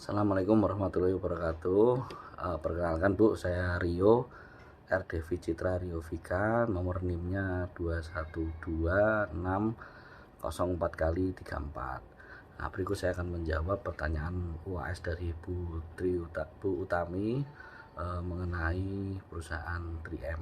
Assalamualaikum warahmatullahi wabarakatuh. Perkenalkan Bu, saya Rio, RDV Citra Rio Vika, nomor NIM-nya 2126004 kali 34. Nah, berikut saya akan menjawab pertanyaan UAS dari Bu Utami mengenai perusahaan 3M.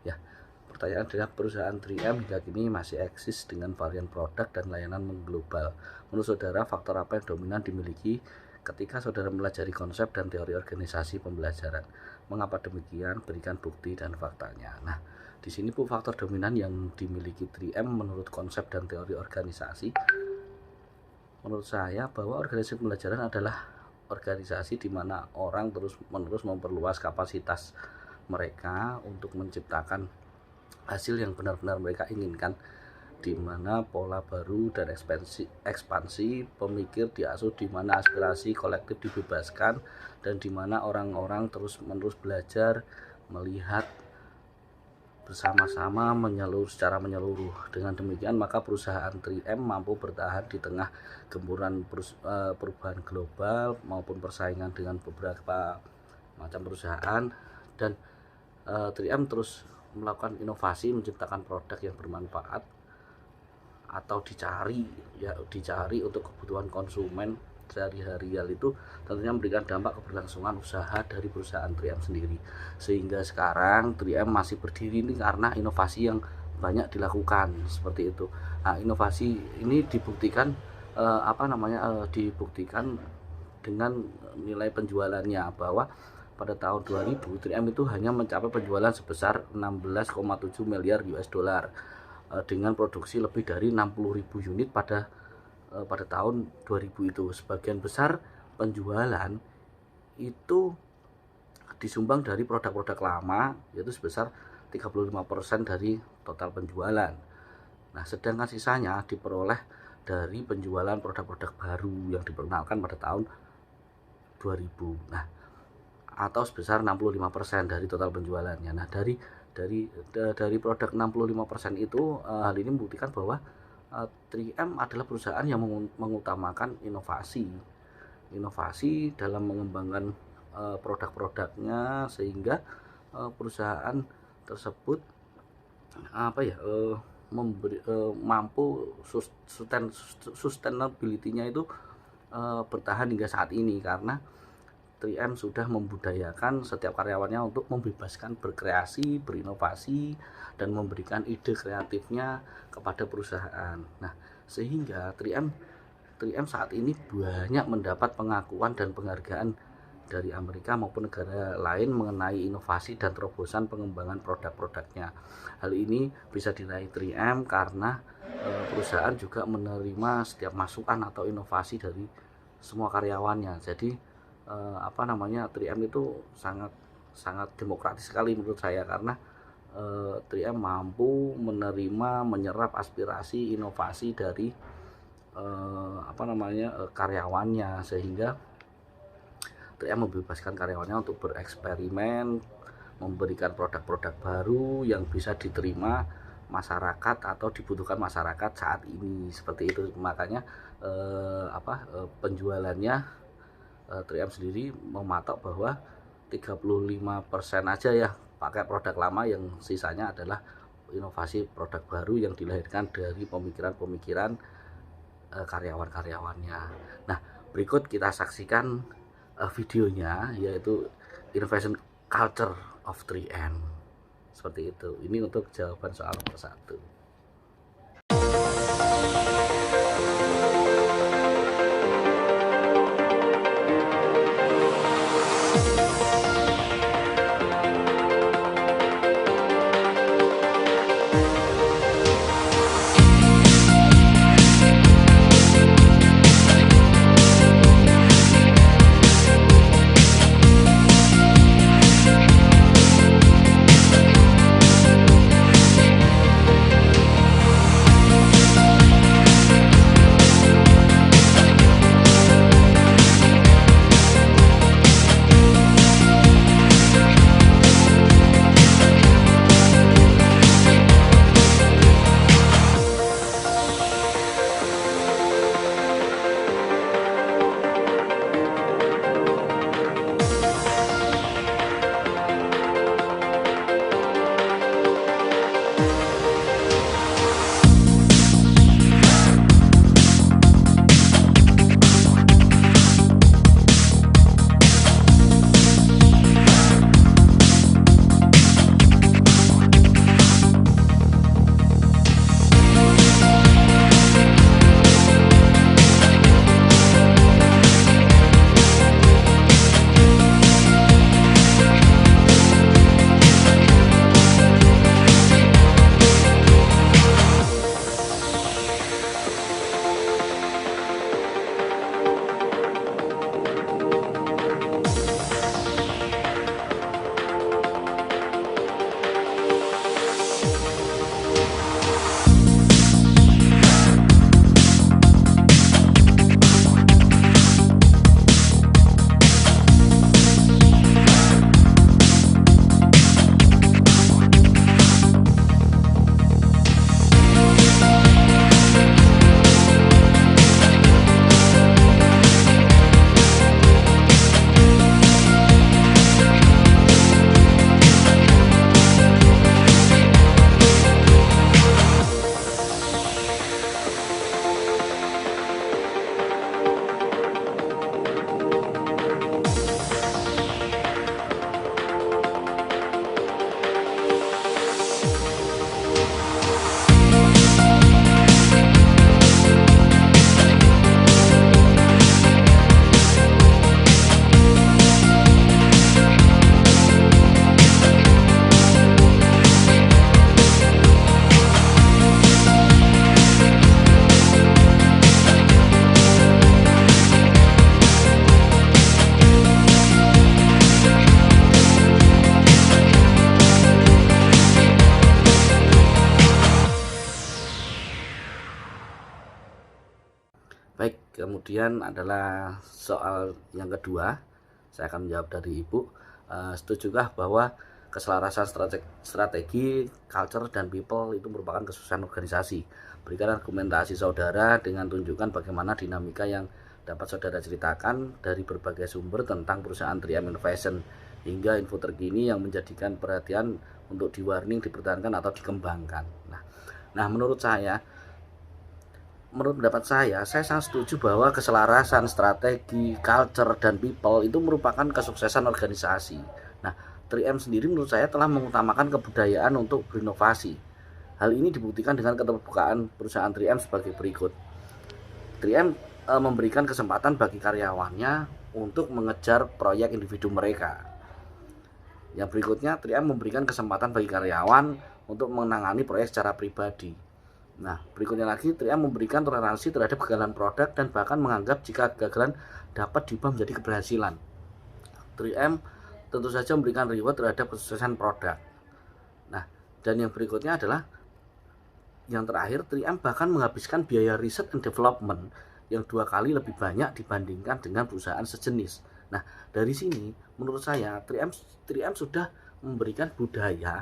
Ya, pertanyaan adalah perusahaan 3M hingga kini masih eksis dengan varian produk dan layanan mengglobal. Menurut saudara, faktor apa yang dominan dimiliki ketika saudara melajari konsep dan teori organisasi pembelajaran? Mengapa demikian? Berikan bukti dan faktanya. Nah, di sini Bu, faktor dominan yang dimiliki 3M menurut konsep dan teori organisasi, menurut saya bahwa organisasi pembelajaran adalah organisasi di mana orang terus-menerus memperluas kapasitas mereka untuk menciptakan hasil yang benar-benar mereka inginkan, di mana pola baru dan ekspansi pemikir diasuh, di mana aspirasi kolektif dibebaskan, dan di mana orang-orang terus-menerus belajar melihat bersama-sama secara menyeluruh. Dengan demikian, maka perusahaan 3M mampu bertahan di tengah gempuran perubahan global maupun persaingan dengan beberapa macam perusahaan, dan 3M terus melakukan inovasi, menciptakan produk yang bermanfaat atau dicari untuk kebutuhan konsumen sehari-hari. Hal itu tentunya memberikan dampak keberlangsungan usaha dari perusahaan 3M sendiri, sehingga sekarang 3M masih berdiri ini karena inovasi yang banyak dilakukan seperti itu. Nah, inovasi ini dibuktikan dibuktikan dengan nilai penjualannya, bahwa pada tahun 2000 3M itu hanya mencapai penjualan sebesar 16,7 miliar US dollar dengan produksi lebih dari 60.000 unit pada tahun 2000 itu. Sebagian besar penjualan itu disumbang dari produk-produk lama, yaitu sebesar 35% dari total penjualan. Nah, sedangkan sisanya diperoleh dari penjualan produk-produk baru yang diperkenalkan pada tahun 2000. Nah, atau sebesar 65% dari total penjualannya. Nah, dari produk 65% itu, hal ini membuktikan bahwa 3M adalah perusahaan yang mengutamakan inovasi dalam mengembangkan produk-produknya, sehingga perusahaan tersebut mampu sustainability-nya itu bertahan hingga saat ini, karena 3M sudah membudayakan setiap karyawannya untuk membebaskan berkreasi, berinovasi, dan memberikan ide kreatifnya kepada perusahaan. Nah, sehingga 3M saat ini banyak mendapat pengakuan dan penghargaan dari Amerika maupun negara lain mengenai inovasi dan terobosan pengembangan produk-produknya. Hal ini bisa diraih 3M karena perusahaan juga menerima setiap masukan atau inovasi dari semua karyawannya. Jadi 3M itu sangat demokratis sekali menurut saya, karena 3M mampu menyerap aspirasi inovasi dari karyawannya, sehingga 3M membebaskan karyawannya untuk bereksperimen, memberikan produk-produk baru yang bisa diterima masyarakat atau dibutuhkan masyarakat saat ini, seperti itu. Makanya penjualannya 3M sendiri mematok bahwa 35% aja ya pakai produk lama, yang sisanya adalah inovasi produk baru yang dilahirkan dari pemikiran-pemikiran karyawan-karyawannya. Nah, berikut kita saksikan videonya, yaitu Innovation Culture of 3M. Seperti itu. Ini untuk jawaban soal nomor 1. Kemudian adalah soal yang kedua, saya akan menjawab dari Ibu. Setujukah bahwa keselarasan strategi, culture, dan people itu merupakan kesuksesan organisasi? Berikan argumentasi saudara dengan tunjukkan bagaimana dinamika yang dapat saudara ceritakan dari berbagai sumber tentang perusahaan 3M Innovation hingga info terkini yang menjadikan perhatian untuk di-warning, dipertahankan, atau dikembangkan. Nah, menurut pendapat saya sangat setuju bahwa keselarasan strategi, culture, dan people itu merupakan kesuksesan organisasi. Nah, 3M sendiri menurut saya telah mengutamakan kebudayaan untuk berinovasi. Hal ini dibuktikan dengan keterbukaan perusahaan 3M sebagai berikut. 3M memberikan kesempatan bagi karyawannya untuk mengejar proyek individu mereka. Yang berikutnya, 3M memberikan kesempatan bagi karyawan untuk menangani proyek secara pribadi. Nah, berikutnya lagi, 3M memberikan toleransi terhadap kegagalan produk dan bahkan menganggap jika kegagalan dapat diubah menjadi keberhasilan. 3M tentu saja memberikan reward terhadap kesuksesan produk. Nah, dan yang berikutnya adalah yang terakhir, 3M bahkan menghabiskan biaya research and development yang 2 kali lebih banyak dibandingkan dengan perusahaan sejenis. Nah, dari sini menurut saya 3M sudah memberikan budaya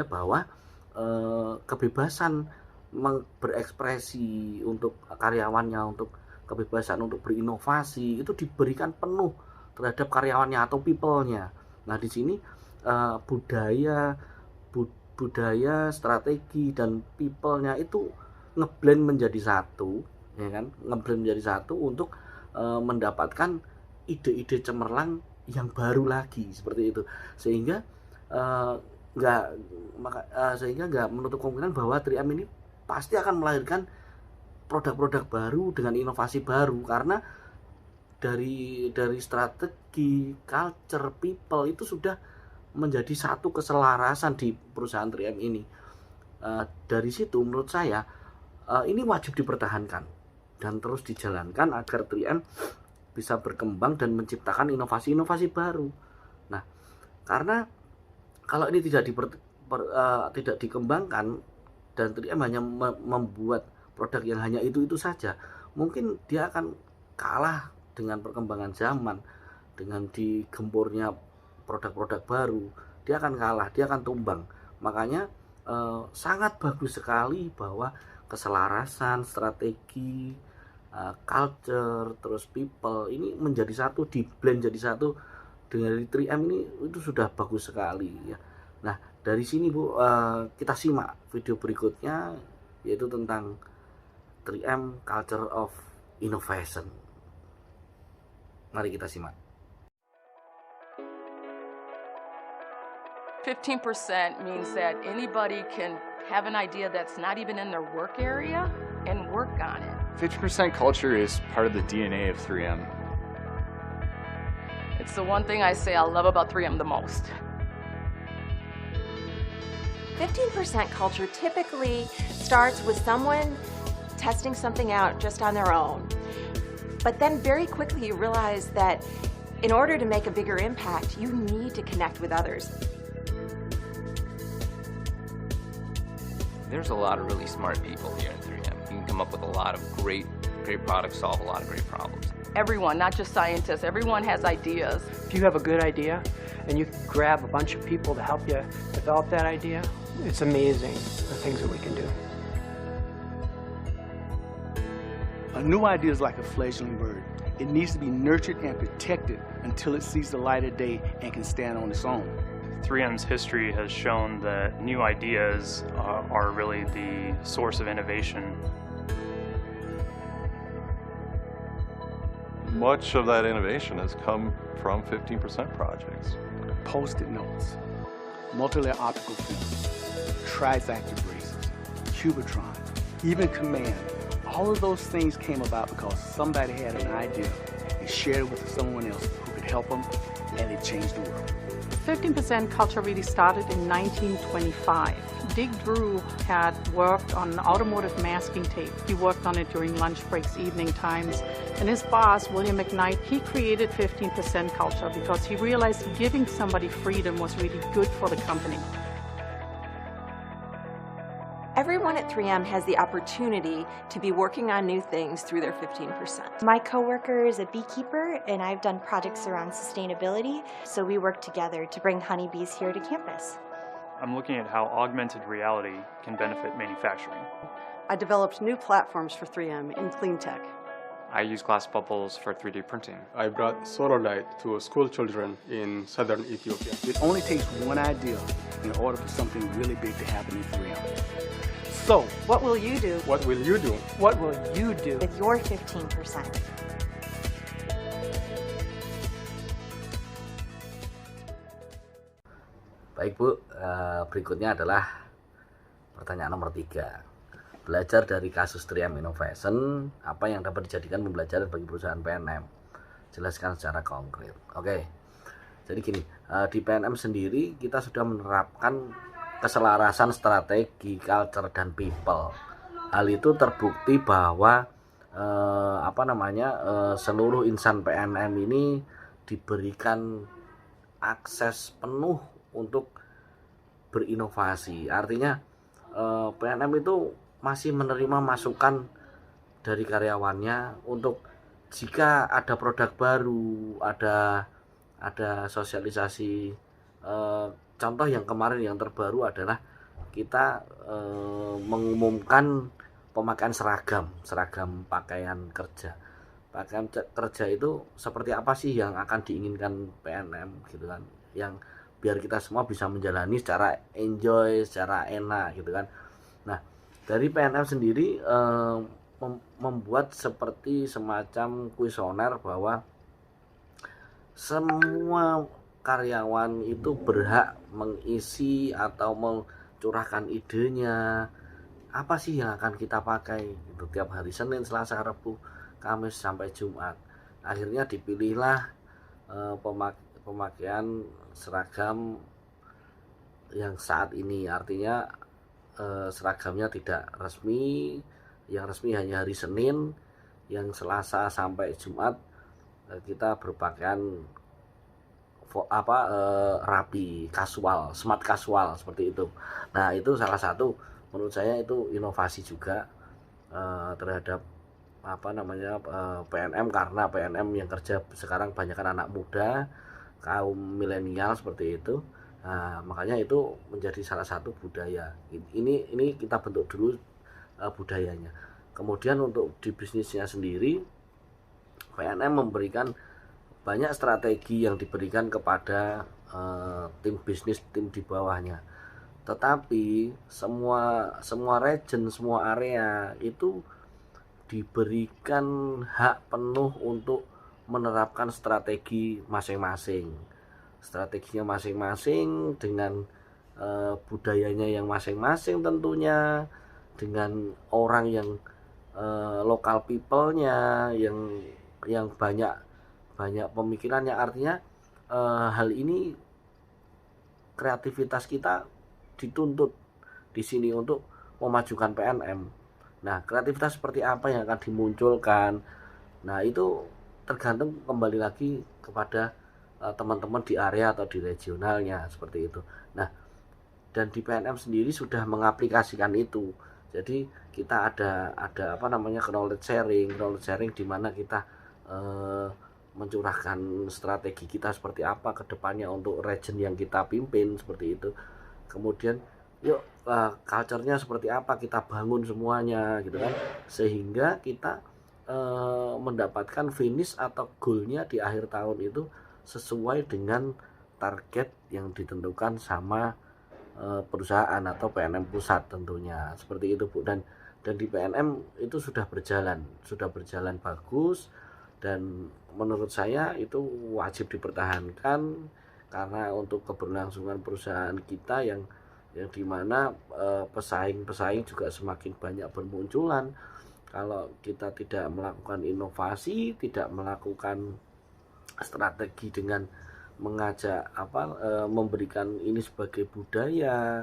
bahwa kebebasan berekspresi untuk karyawannya, untuk kebebasan untuk berinovasi itu diberikan penuh terhadap karyawannya atau people-nya. Nah, di sini budaya, strategi, dan people-nya itu ngeblend menjadi satu, ya kan? Ngeblend menjadi satu untuk mendapatkan ide-ide cemerlang yang baru lagi seperti itu, sehingga nggak menutup kemungkinan bahwa 3M ini pasti akan melahirkan produk-produk baru dengan inovasi baru, karena dari strategi, culture, people itu sudah menjadi satu keselarasan di perusahaan 3M ini. Dari situ menurut saya ini wajib dipertahankan dan terus dijalankan agar 3M bisa berkembang dan menciptakan inovasi-inovasi baru. Nah, karena kalau ini tidak dikembangkan dan 3M hanya membuat produk yang hanya itu saja, mungkin dia akan kalah dengan perkembangan zaman, dengan digemburnya produk-produk baru, dia akan kalah, dia akan tumbang. Makanya sangat bagus sekali bahwa keselarasan strategi, culture, terus people ini menjadi satu, di blend jadi satu dengan 3M ini, itu sudah bagus sekali ya. Nah, dari sini Bu, kita simak video berikutnya, yaitu tentang 3M Culture of Innovation. Mari kita simak. 15% means that anybody can have an idea that's not even in their work area and work on it. 50% culture is part of the DNA of 3M. It's the one thing I say I love about 3M the most. 15% culture typically starts with someone testing something out just on their own. But then very quickly you realize that in order to make a bigger impact, you need to connect with others. There's a lot of really smart people here in 3M. You can come up with a lot of great products, solve a lot of great problems. Everyone, not just scientists, everyone has ideas. If you have a good idea and you can grab a bunch of people to help you develop that idea, it's amazing the things that we can do. A new idea is like a fledgling bird. It needs to be nurtured and protected until it sees the light of day and can stand on its own. 3M's history has shown that new ideas are really the source of innovation. Much of that innovation has come from 15% projects. Post-it notes, multi-layer optical film, tri-factor braces, Cubitron, even Command. All of those things came about because somebody had an idea and shared it with someone else who could help them, and it changed the world. 15% culture really started in 1925. Dick Drew had worked on automotive masking tape. He worked on it during lunch breaks, evening times. And his boss, William McKnight, he created 15% culture because he realized giving somebody freedom was really good for the company. Everyone at 3M has the opportunity to be working on new things through their 15%. My coworker is a beekeeper, and I've done projects around sustainability, so we work together to bring honeybees here to campus. I'm looking at how augmented reality can benefit manufacturing. I developed new platforms for 3M in clean tech. I use glass bubbles for 3D printing. I brought solar light to school children in southern Ethiopia. It only takes one idea in order for something really big to happen in 3M. So, what will you do? What will you do? What will you do with your 15%? Baik Bu, berikutnya adalah pertanyaan nomor 3. Belajar dari kasus 3M Innovation, apa yang dapat dijadikan pembelajaran bagi perusahaan PNM? Jelaskan secara konkret. Oke, jadi gini, di PNM sendiri kita sudah menerapkan keselarasan strategi, culture, dan people. Hal itu terbukti bahwa seluruh insan PNM ini diberikan akses penuh untuk berinovasi. Artinya PNM itu masih menerima masukan dari karyawannya untuk jika ada produk baru, ada sosialisasi. Contoh yang kemarin yang terbaru adalah kita mengumumkan pemakaian seragam pakaian kerja. Pakaian kerja itu seperti apa sih yang akan diinginkan PNM gitu kan, yang biar kita semua bisa menjalani secara enjoy, secara enak gitu kan. Nah, dari PNM sendiri membuat seperti semacam kuesioner bahwa semua karyawan itu berhak mengisi atau mencurahkan idenya, apa sih yang akan kita pakai itu tiap hari Senin, Selasa, Rabu, Kamis sampai Jumat. Akhirnya dipilihlah pemakaian seragam yang saat ini, artinya seragamnya tidak resmi, yang resmi hanya hari Senin, yang Selasa sampai Jumat kita berpakaian rapi, kasual, smart kasual seperti itu. Nah, itu salah satu menurut saya itu inovasi juga terhadap PNM, karena PNM yang kerja sekarang banyakkan anak muda, kaum milenial seperti itu. Nah, makanya itu menjadi salah satu budaya. Ini kita bentuk dulu budayanya. Kemudian untuk di bisnisnya sendiri, PNM memberikan banyak strategi yang diberikan kepada tim bisnis, tim di bawahnya. Tetapi semua region, semua area itu diberikan hak penuh untuk menerapkan strategi masing-masing. Strateginya masing-masing dengan budayanya yang masing-masing tentunya, dengan orang yang local people-nya yang banyak pemikirannya. Artinya hal ini kreativitas kita dituntut di sini untuk memajukan PNM. Nah, kreativitas seperti apa yang akan dimunculkan? Nah, itu tergantung kembali lagi kepada teman-teman di area atau di regionalnya seperti itu. Nah, dan di PNM sendiri sudah mengaplikasikan itu. Jadi kita ada knowledge sharing di mana kita mencurahkan strategi kita seperti apa ke depannya untuk region yang kita pimpin seperti itu. Kemudian yuk culture-nya seperti apa kita bangun semuanya gitu kan, sehingga kita mendapatkan finish atau goal-nya di akhir tahun itu sesuai dengan target yang ditentukan sama perusahaan atau PNM pusat tentunya seperti itu Bu. Dan di PNM itu sudah berjalan bagus, dan menurut saya itu wajib dipertahankan karena untuk keberlangsungan perusahaan kita yang dimana pesaing juga semakin banyak bermunculan. Kalau kita tidak melakukan inovasi, tidak melakukan strategi dengan mengajak memberikan ini sebagai budaya,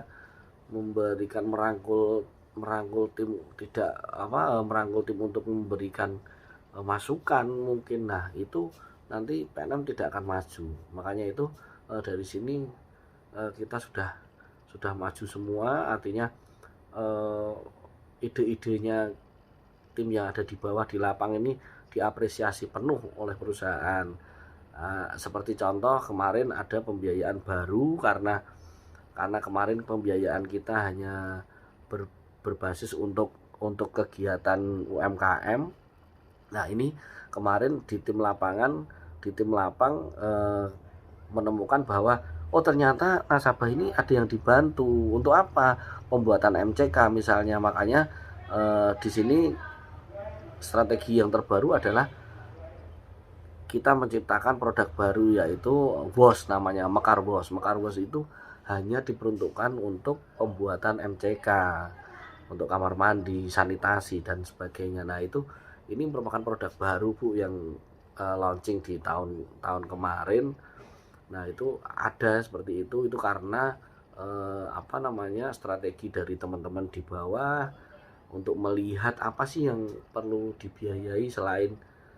merangkul tim, merangkul tim untuk memberikan masukan mungkin. Nah, itu nanti PNM tidak akan maju. Makanya itu dari sini kita sudah maju semua, artinya ide-idenya tim yang ada di bawah di lapang ini diapresiasi penuh oleh perusahaan. Seperti contoh kemarin ada pembiayaan baru karena kemarin pembiayaan kita hanya berbasis untuk kegiatan UMKM. Nah, ini kemarin di tim lapang menemukan bahwa oh ternyata nasabah ini ada yang dibantu untuk apa? Pembuatan MCK misalnya. Makanya di sini strategi yang terbaru adalah kita menciptakan produk baru, yaitu WOS, namanya Mekar WOS. Mekar WOS itu hanya diperuntukkan untuk pembuatan MCK, untuk kamar mandi, sanitasi dan sebagainya. Nah, ini merupakan produk baru Bu yang launching di tahun kemarin. Nah, itu ada seperti itu karena strategi dari teman-teman di bawah untuk melihat apa sih yang perlu dibiayai selain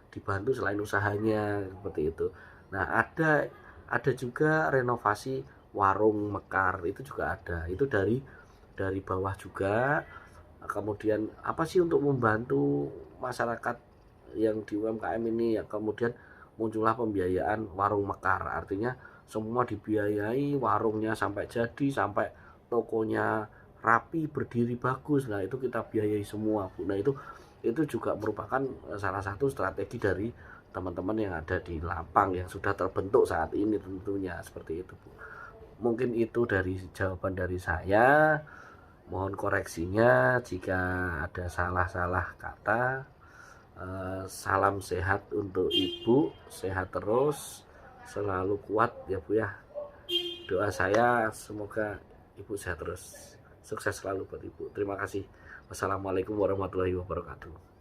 dibantu selain usahanya, seperti itu. Nah, ada juga renovasi warung Mekar, itu juga ada. Itu dari bawah juga. Kemudian apa sih untuk membantu masyarakat yang di UMKM ini, ya kemudian muncullah pembiayaan warung Mekar. Artinya semua dibiayai, warungnya sampai jadi, sampai tokonya rapi, berdiri bagus. Nah, itu kita biayai semua Bu. Nah, itu juga merupakan salah satu strategi dari teman-teman yang ada di lapang yang sudah terbentuk saat ini, tentunya seperti itu Bu. Mungkin itu dari jawaban dari saya. Mohon koreksinya jika ada salah-salah kata. Salam sehat untuk Ibu, sehat terus, selalu kuat ya Bu ya. Doa saya semoga Ibu sehat terus, sukses selalu buat Ibu. Terima kasih. Wassalamualaikum warahmatullahi wabarakatuh.